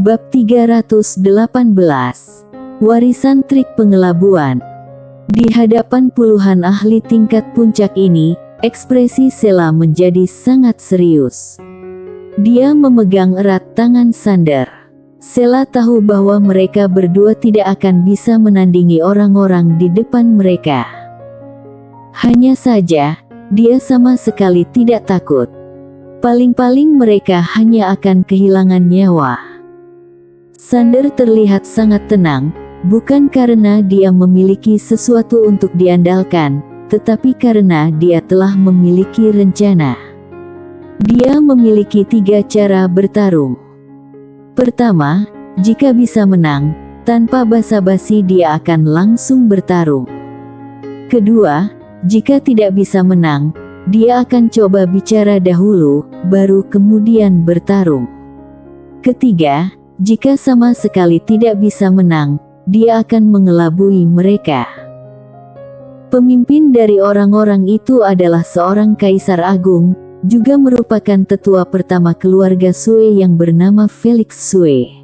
Bab 318. Warisan trik pengelabuan. Di hadapan puluhan ahli tingkat puncak ini, ekspresi Sheila menjadi sangat serius. Dia memegang erat tangan Xander. Sheila tahu bahwa mereka berdua tidak akan bisa menandingi orang-orang di depan mereka. Hanya saja, dia sama sekali tidak takut. Paling-paling mereka hanya akan kehilangan nyawa. Xander terlihat sangat tenang, bukan karena dia memiliki sesuatu untuk diandalkan, tetapi karena dia telah memiliki rencana. Dia memiliki 3 cara bertarung. Pertama, jika bisa menang, tanpa basa-basi dia akan langsung bertarung. Kedua, jika tidak bisa menang, dia akan coba bicara dahulu, baru kemudian bertarung. Ketiga, jika sama sekali tidak bisa menang, dia akan mengelabui mereka. Pemimpin dari orang-orang itu adalah seorang kaisar agung, juga merupakan tetua pertama keluarga Sui yang bernama Felix Sui.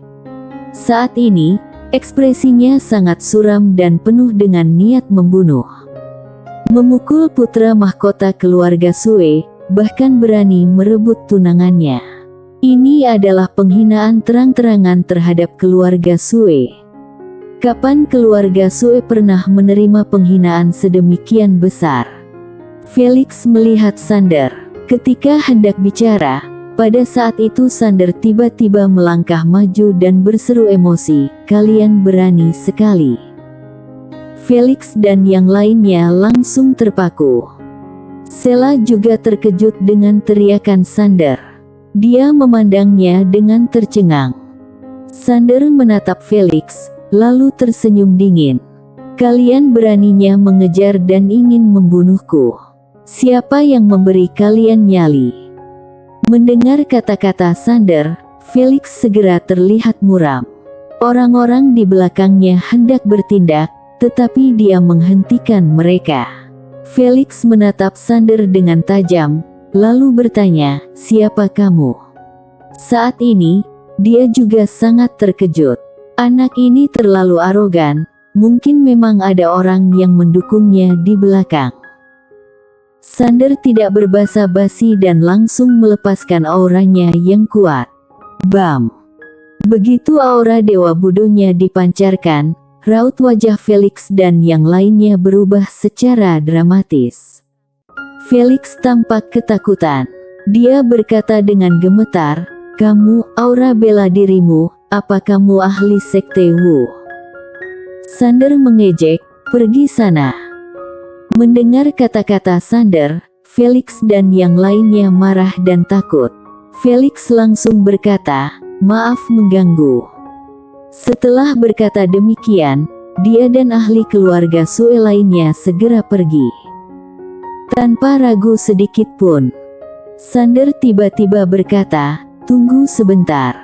Saat ini, ekspresinya sangat suram dan penuh dengan niat membunuh. Memukul putra mahkota keluarga Sui, bahkan berani merebut tunangannya. Ini adalah penghinaan terang-terangan terhadap keluarga Sui. Kapan keluarga Sui pernah menerima penghinaan sedemikian besar? Felix melihat Xander. Ketika hendak bicara, pada saat itu Xander tiba-tiba melangkah maju dan berseru emosi, "Kalian berani sekali." Felix dan yang lainnya langsung terpaku. Sheila juga terkejut dengan teriakan Xander. Dia memandangnya dengan tercengang. Xander menatap Felix, lalu tersenyum dingin. "Kalian beraninya mengejar dan ingin membunuhku. Siapa yang memberi kalian nyali?" Mendengar kata-kata Xander, Felix segera terlihat muram. Orang-orang di belakangnya hendak bertindak, tetapi dia menghentikan mereka. Felix menatap Xander dengan tajam, lalu bertanya, "Siapa kamu?" Saat ini, dia juga sangat terkejut. Anak ini terlalu arogan, mungkin memang ada orang yang mendukungnya di belakang. Xander tidak berbasa-basi dan langsung melepaskan auranya yang kuat. Bam! Begitu aura Dewa Budonya dipancarkan, raut wajah Felix dan yang lainnya berubah secara dramatis. Felix tampak ketakutan. Dia berkata dengan gemetar, "Kamu, aura bela dirimu, apa kamu ahli sekte Wu?" Xander mengejek, "Pergi sana." Mendengar kata-kata Xander, Felix dan yang lainnya marah dan takut. Felix langsung berkata, "Maaf mengganggu." Setelah berkata demikian, dia dan ahli keluarga Sui lainnya segera pergi. Tanpa ragu sedikit pun, Xander tiba-tiba berkata, "Tunggu sebentar."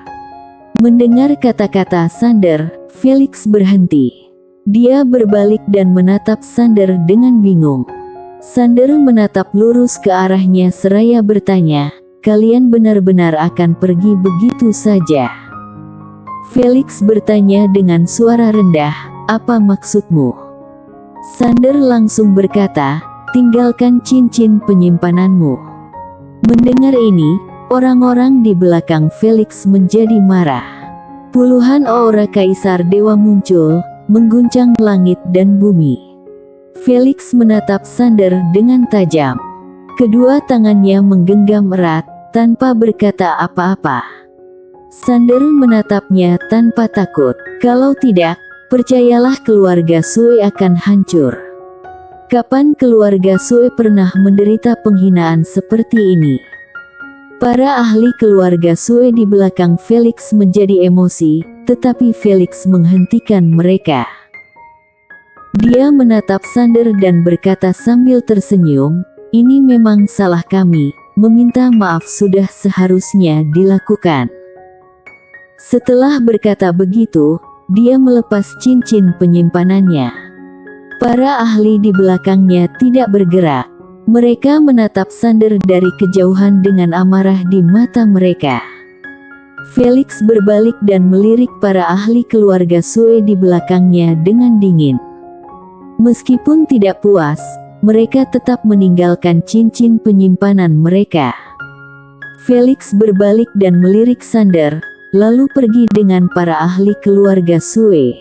Mendengar kata-kata Xander, Felix berhenti. Dia berbalik dan menatap Xander dengan bingung. Xander menatap lurus ke arahnya seraya bertanya, "Kalian benar-benar akan pergi begitu saja?" Felix bertanya dengan suara rendah, "Apa maksudmu?" Xander langsung berkata, "Tinggalkan cincin penyimpananmu." Mendengar ini, orang-orang di belakang Felix menjadi marah. Puluhan aura kaisar dewa muncul, mengguncang langit dan bumi. Felix menatap Xander dengan tajam. Kedua tangannya menggenggam erat, tanpa berkata apa-apa. Xander menatapnya tanpa takut. "Kalau tidak, percayalah keluarga Sui akan hancur." Kapan keluarga Sui pernah menderita penghinaan seperti ini? Para ahli keluarga Sui di belakang Felix menjadi emosi, tetapi Felix menghentikan mereka. Dia menatap Xander dan berkata sambil tersenyum, "Ini memang salah kami, meminta maaf sudah seharusnya dilakukan." Setelah berkata begitu, dia melepas cincin penyimpanannya. Para ahli di belakangnya tidak bergerak. Mereka menatap Xander dari kejauhan dengan amarah di mata mereka. Felix berbalik dan melirik para ahli keluarga Sue di belakangnya dengan dingin. Meskipun tidak puas, mereka tetap meninggalkan cincin penyimpanan mereka. Felix berbalik dan melirik Sander, lalu pergi dengan para ahli keluarga Sue.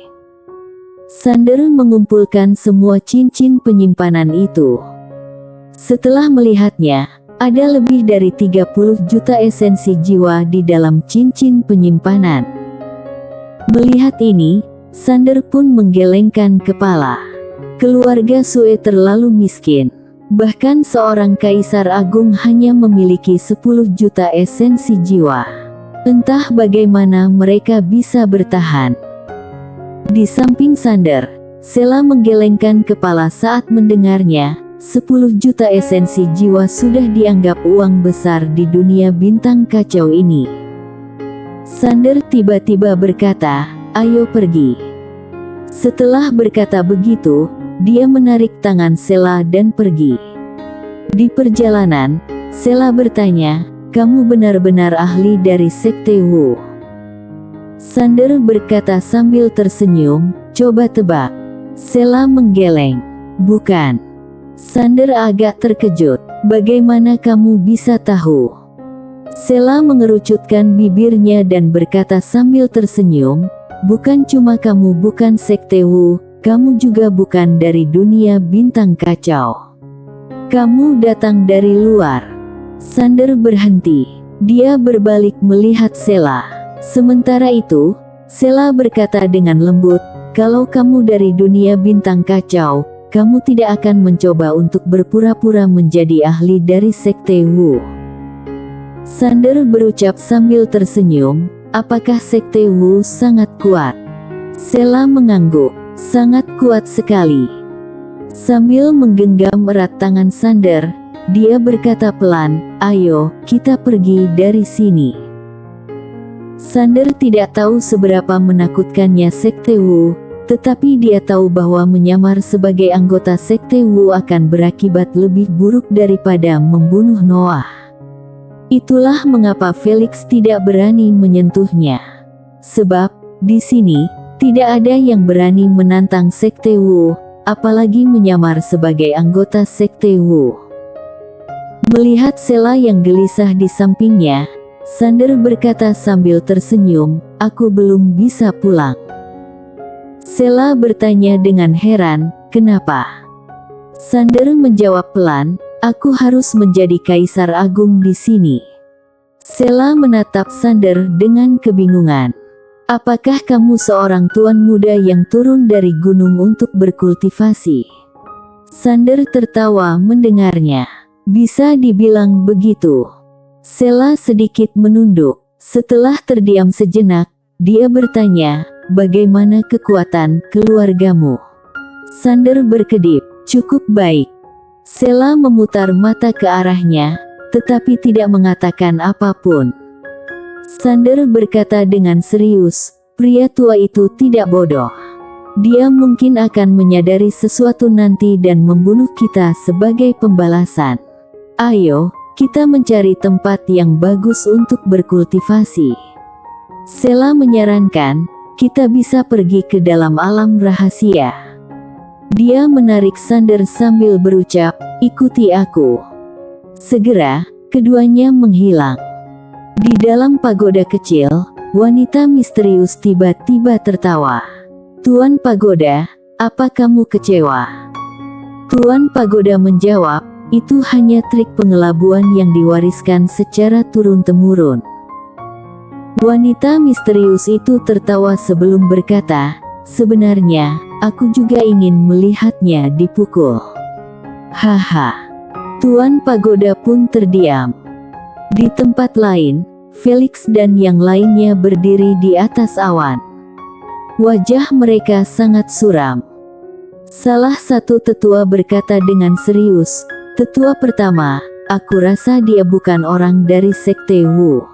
Sander mengumpulkan semua cincin penyimpanan itu. Setelah melihatnya, ada lebih dari 30 juta esensi jiwa di dalam cincin penyimpanan. Melihat ini, Sander pun menggelengkan kepala. Keluarga Sue terlalu miskin. Bahkan seorang kaisar agung hanya memiliki 10 juta esensi jiwa. Entah bagaimana mereka bisa bertahan. Di samping Sander, Sela menggelengkan kepala saat mendengarnya. 10 juta esensi jiwa sudah dianggap uang besar di dunia bintang kacau ini. Sander tiba-tiba berkata, "Ayo pergi." Setelah berkata begitu, dia menarik tangan Sela dan pergi. Di perjalanan, Sela bertanya, "Kamu benar-benar ahli dari Sekte Wu?" Sander berkata sambil tersenyum, "Coba tebak." Sela menggeleng, "Bukan." Sander agak terkejut. "Bagaimana kamu bisa tahu?" Sela mengerucutkan bibirnya dan berkata sambil tersenyum, "Bukan cuma kamu bukan Sekte Wu, kamu juga bukan dari dunia bintang kacau. Kamu datang dari luar." Sander berhenti. Dia berbalik melihat Sela. Sementara itu, Sela berkata dengan lembut, "Kalau kamu dari dunia bintang kacau, kamu tidak akan mencoba untuk berpura-pura menjadi ahli dari Sekte Wu." Sander berucap sambil tersenyum, "Apakah Sekte Wu sangat kuat?" Sela mengangguk, "Sangat kuat sekali." Sambil menggenggam erat tangan Sander, dia berkata pelan, "Ayo, kita pergi dari sini." Sander tidak tahu seberapa menakutkannya Sekte Wu, tetapi dia tahu bahwa menyamar sebagai anggota Sekte Wu akan berakibat lebih buruk daripada membunuh Noah. Itulah mengapa Felix tidak berani menyentuhnya. Sebab, di sini, tidak ada yang berani menantang Sekte Wu, apalagi menyamar sebagai anggota Sekte Wu. Melihat Sela yang gelisah di sampingnya, Sander berkata sambil tersenyum, "Aku belum bisa pulang." Sela bertanya dengan heran, "Kenapa?" Sander menjawab pelan, "Aku harus menjadi kaisar agung di sini." Sela menatap Sander dengan kebingungan. "Apakah kamu seorang tuan muda yang turun dari gunung untuk berkultivasi?" Sander tertawa mendengarnya. "Bisa dibilang begitu." Sela sedikit menunduk. Setelah terdiam sejenak, dia bertanya, "Bagaimana kekuatan keluargamu?" Sander berkedip, "Cukup baik." Sela memutar mata ke arahnya, tetapi tidak mengatakan apapun. Sander berkata dengan serius, "Pria tua itu tidak bodoh. Dia mungkin akan menyadari sesuatu nanti dan membunuh kita sebagai pembalasan. Ayo, kita mencari tempat yang bagus untuk berkultivasi." Sela menyarankan, "Kita bisa pergi ke dalam alam rahasia." Dia menarik Sander sambil berucap, "Ikuti aku." Segera, keduanya menghilang. Di dalam pagoda kecil, wanita misterius tiba-tiba tertawa. "Tuan Pagoda, apa kamu kecewa?" Tuan Pagoda menjawab, "Itu hanya trik pengelabuan yang diwariskan secara turun-temurun." Wanita misterius itu tertawa sebelum berkata, "Sebenarnya, aku juga ingin melihatnya dipukul." Haha. Tuan Pagoda pun terdiam. Di tempat lain, Felix dan yang lainnya berdiri di atas awan. Wajah mereka sangat suram. Salah satu tetua berkata dengan serius, "Tetua pertama, aku rasa dia bukan orang dari Sekte Wu."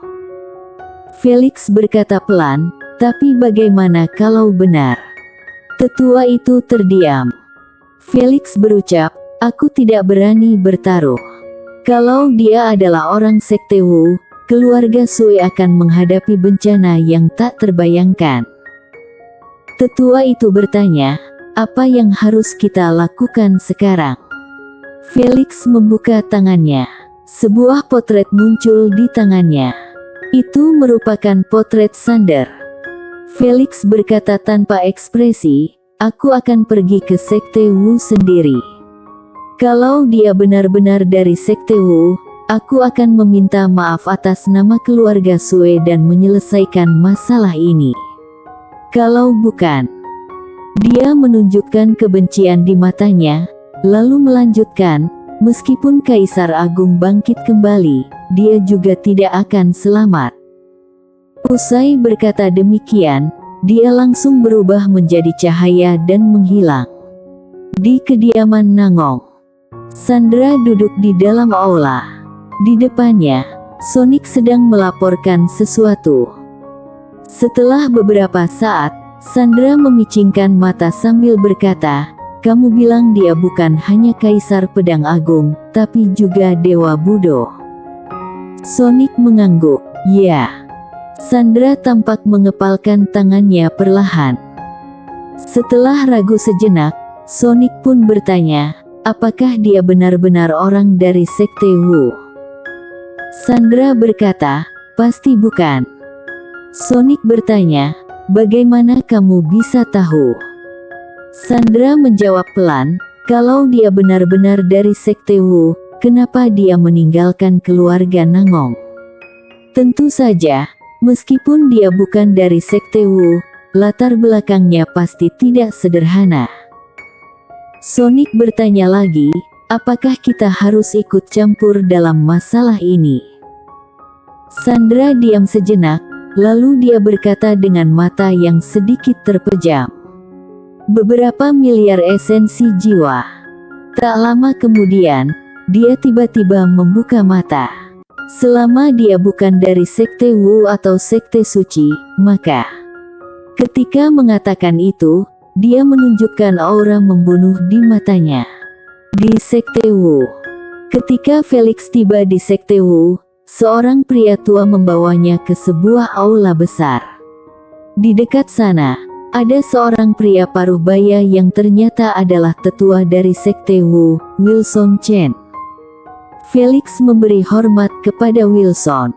Felix berkata pelan, "Tapi bagaimana kalau benar?" Tetua itu terdiam. Felix berucap, "Aku tidak berani bertaruh. Kalau dia adalah orang Sekte Wu, keluarga Sue akan menghadapi bencana yang tak terbayangkan. Tetua itu bertanya, apa yang harus kita lakukan sekarang? Felix membuka tangannya. Sebuah potret muncul di tangannya. Itu merupakan potret Sander. Felix berkata tanpa ekspresi, aku akan pergi ke Sekte Wu sendiri. Kalau dia benar-benar dari Sekte Wu, aku akan meminta maaf atas nama keluarga Sue dan menyelesaikan masalah ini. Kalau bukan, dia menunjukkan kebencian di matanya, lalu melanjutkan, meskipun Kaisar Agung bangkit kembali, dia juga tidak akan selamat. Usai berkata demikian, dia langsung berubah menjadi cahaya dan menghilang. Di kediaman Nangong, Sandra duduk di dalam aula. Di depannya, Sonic sedang melaporkan sesuatu. Setelah beberapa saat, Sandra memicingkan mata sambil berkata, kamu bilang dia bukan hanya Kaisar Pedang Agung, tapi juga Dewa Budo. Sonic mengangguk, ya. Sandra tampak mengepalkan tangannya perlahan. Setelah ragu sejenak, Sonic pun bertanya, apakah dia benar-benar orang dari Sekte Wu? Sandra berkata, pasti bukan. Sonic bertanya, bagaimana kamu bisa tahu? Sandra menjawab pelan, kalau dia benar-benar dari Sekte Wu, kenapa dia meninggalkan keluarga Nangong? Tentu saja, meskipun dia bukan dari Sekte Wu, latar belakangnya pasti tidak sederhana. Sonic bertanya lagi, apakah kita harus ikut campur dalam masalah ini? Sandra diam sejenak, lalu dia berkata dengan mata yang sedikit terpejam. Beberapa miliar esensi jiwa. Tak lama kemudian, dia tiba-tiba membuka mata. Selama dia bukan dari Sekte Wu atau Sekte Suci, maka ketika mengatakan itu, dia menunjukkan aura membunuh di matanya. Di Sekte Wu. Ketika Felix tiba di Sekte Wu, seorang pria tua membawanya ke sebuah aula besar. Di dekat sana, ada seorang pria paruh baya yang ternyata adalah tetua dari Sekte Wu, Wilson Chen. Felix memberi hormat kepada Wilson.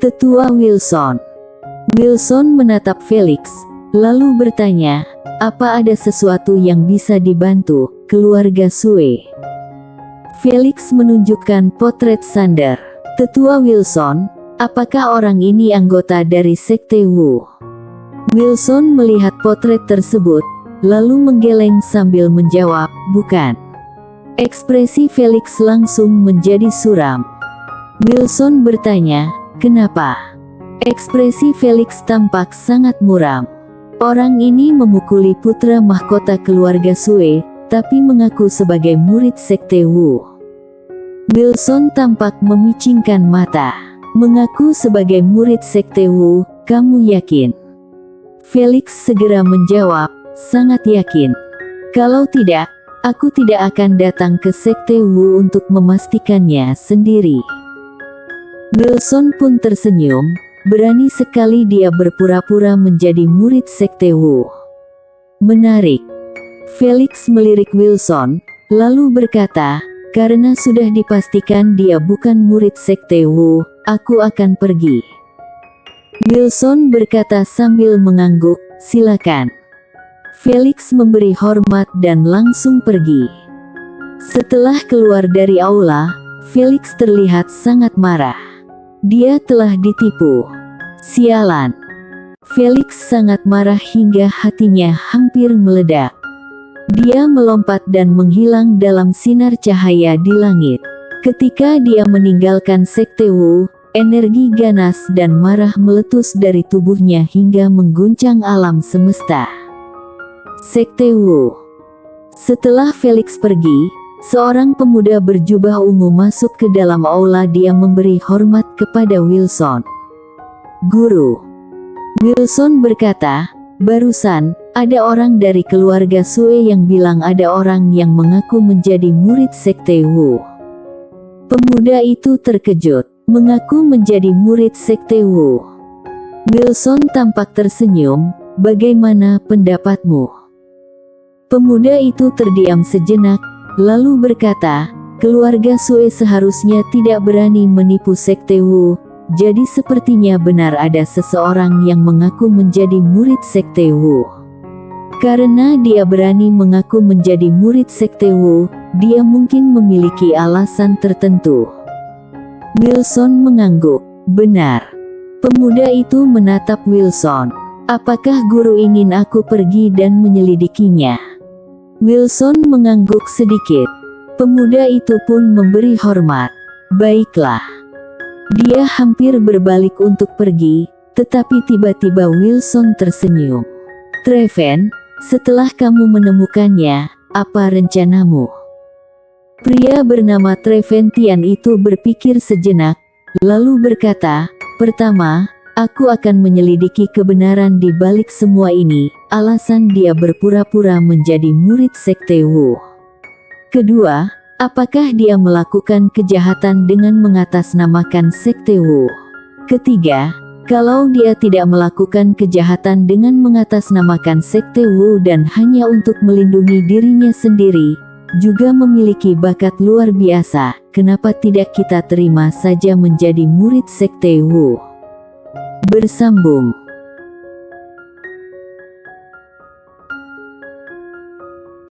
Tetua Wilson. Wilson menatap Felix, lalu bertanya, apa ada sesuatu yang bisa dibantu, keluarga Sue? Felix menunjukkan potret Sander. Tetua Wilson, apakah orang ini anggota dari Sekte Wu? Wilson melihat potret tersebut, lalu menggeleng sambil menjawab, bukan. Ekspresi Felix langsung menjadi suram. Wilson bertanya, kenapa? Ekspresi Felix tampak sangat muram. Orang ini memukuli putra mahkota keluarga Sue, tapi mengaku sebagai murid Sekte Wu. Wilson tampak memicingkan mata. Mengaku sebagai murid Sekte Wu, kamu yakin? Felix segera menjawab, sangat yakin. Kalau tidak, aku tidak akan datang ke Sekte Wu untuk memastikannya sendiri. Wilson pun tersenyum, berani sekali dia berpura-pura menjadi murid Sekte Wu. Menarik. Felix melirik Wilson, lalu berkata, karena sudah dipastikan dia bukan murid Sekte Wu, aku akan pergi. Wilson berkata sambil mengangguk, silakan. Felix memberi hormat dan langsung pergi. Setelah keluar dari aula, Felix terlihat sangat marah. Dia telah ditipu. Sialan. Felix sangat marah hingga hatinya hampir meledak. Dia melompat dan menghilang dalam sinar cahaya di langit. Ketika dia meninggalkan Sekte Wu, energi ganas dan marah meletus dari tubuhnya hingga mengguncang alam semesta. Sekte Wu. Setelah Felix pergi, seorang pemuda berjubah ungu masuk ke dalam aula. Dia memberi hormat kepada Wilson. Guru. Wilson berkata, barusan, ada orang dari keluarga Sue yang bilang ada orang yang mengaku menjadi murid Sekte Wu. Pemuda itu terkejut. mengaku menjadi murid Sekte Wu. Wilson tampak tersenyum, bagaimana pendapatmu? Pemuda itu terdiam sejenak, lalu berkata, keluarga Sue seharusnya tidak berani menipu Sekte Wu, jadi sepertinya benar ada seseorang yang mengaku menjadi murid Sekte Wu. Karena dia berani mengaku menjadi murid Sekte Wu, dia mungkin memiliki alasan tertentu. Wilson mengangguk. Benar. Pemuda itu menatap Wilson. Apakah guru ingin aku pergi dan menyelidikinya? Wilson mengangguk sedikit. Pemuda itu pun memberi hormat. Baiklah. Dia hampir berbalik untuk pergi, tetapi tiba-tiba Wilson tersenyum. Treven, setelah kamu menemukannya, apa rencanamu? Pria bernama Treven Tian itu berpikir sejenak, lalu berkata, pertama, aku akan menyelidiki kebenaran di balik semua ini, alasan dia berpura-pura menjadi murid Sekte Wu. Kedua, apakah dia melakukan kejahatan dengan mengatasnamakan Sekte Wu? Ketiga, kalau dia tidak melakukan kejahatan dengan mengatasnamakan Sekte Wu dan hanya untuk melindungi dirinya sendiri, juga memiliki bakat luar biasa, kenapa tidak kita terima saja menjadi murid Sekte Wu? Bersambung.